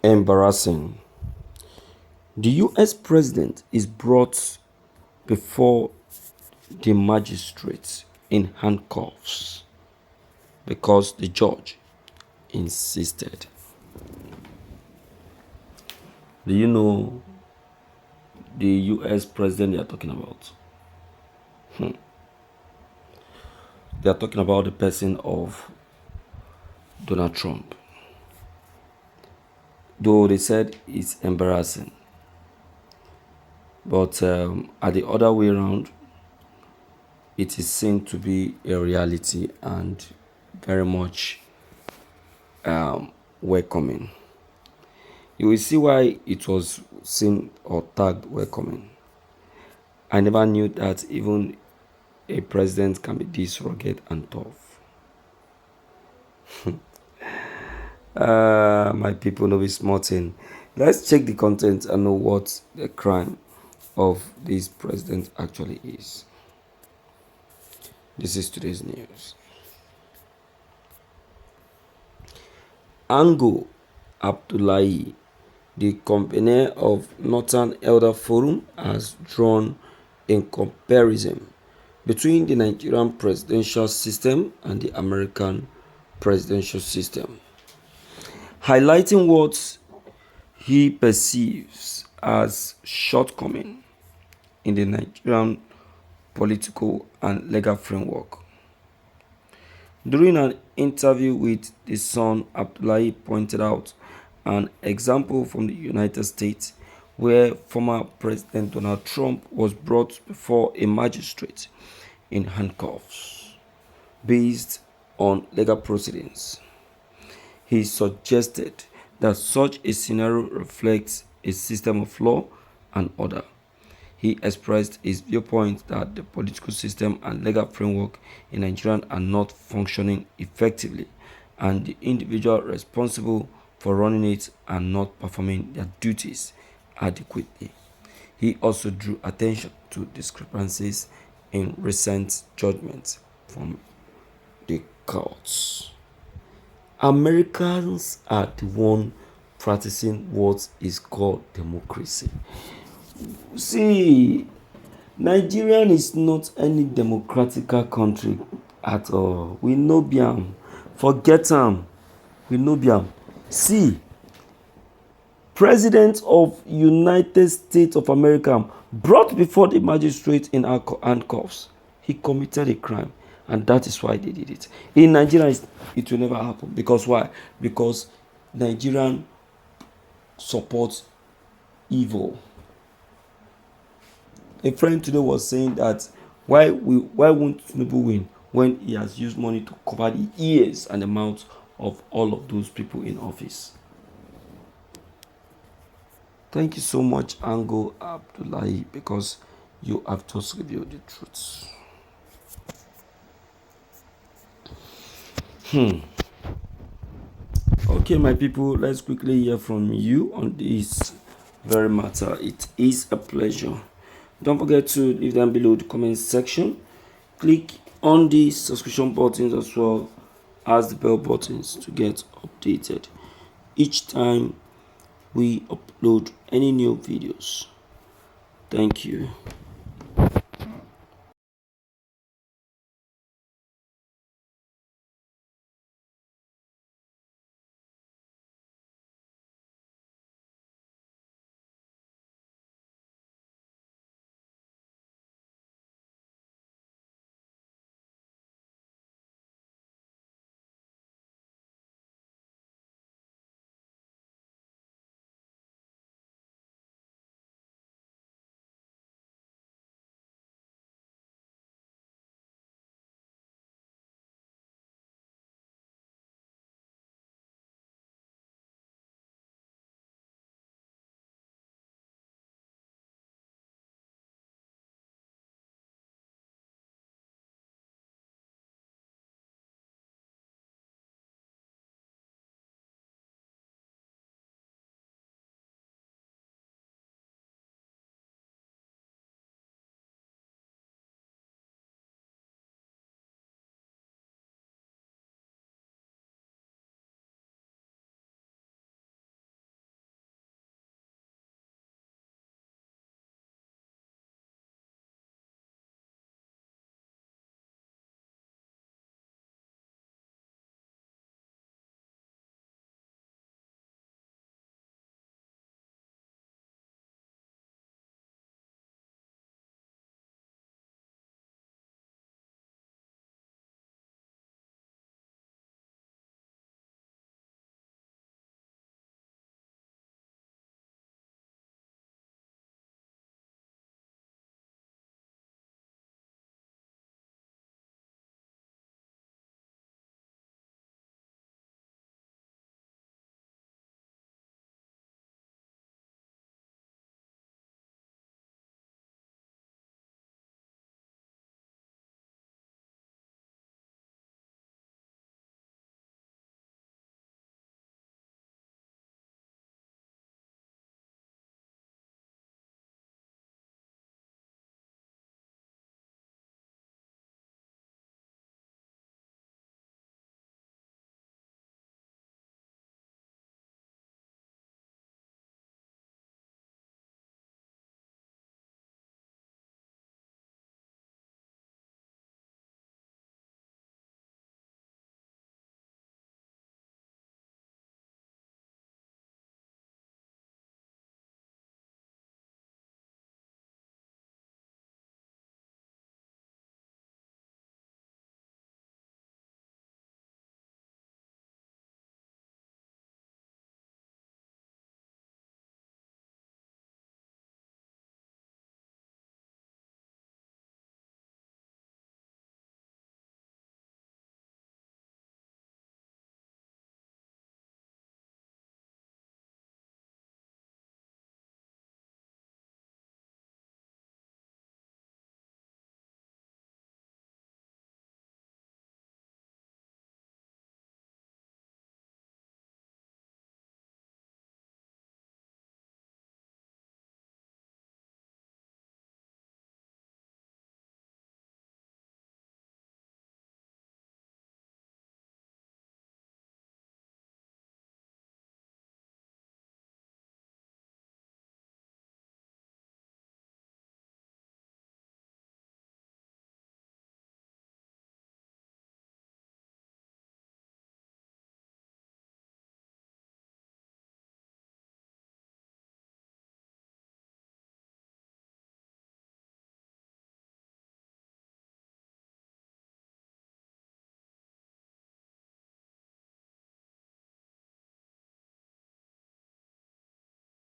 Embarrassing. The US president is brought before the magistrate in handcuffs because the judge insisted. Do you know the US president they are talking about? They are talking about the person of Donald Trump. Though they said it's embarrassing. But at the other way around, it is seen to be a reality and very much welcoming. You will see why it was seen or tagged welcoming. I never knew that even a president can be this rugged and tough. My people know be small thing. Let's check the content and know what the crime of this president actually is. This is today's news. Ango Abdullahi, the convener of Northern Elder Forum, has drawn a comparison between the Nigerian presidential system and the American presidential system, highlighting what he perceives as shortcoming in the Nigerian political and legal framework. During an interview with The Sun, Abdullahi pointed out an example from the United States where former President Donald Trump was brought before a magistrate in handcuffs based on legal proceedings. He suggested that such a scenario reflects a system of law and order. He expressed his viewpoint that the political system and legal framework in Nigeria are not functioning effectively, and the individual responsible for running it are not performing their duties adequately. He also drew attention to discrepancies in recent judgments from the courts. Americans are the one practicing what is called democracy. See, Nigeria is not any democratical country at all. We know Biam. Forget them. We know Biam. See, President of United States of America brought before the magistrate in handcuffs. He committed a crime, and that is why they did it. In Nigeria, it will never happen. Because why? Because Nigerian supports evil. A friend today was saying that why won't Tinubu win when he has used money to cover the ears and the mouths of all of those people in office? Thank you so much, Ango Abdullahi, because you have just revealed the truth. Okay, my people, let's quickly hear from you on this very matter. It is a pleasure. Don't forget to leave them below the comment section. Click on the subscription buttons as well as the bell buttons to get updated each time we upload any new videos. Thank you.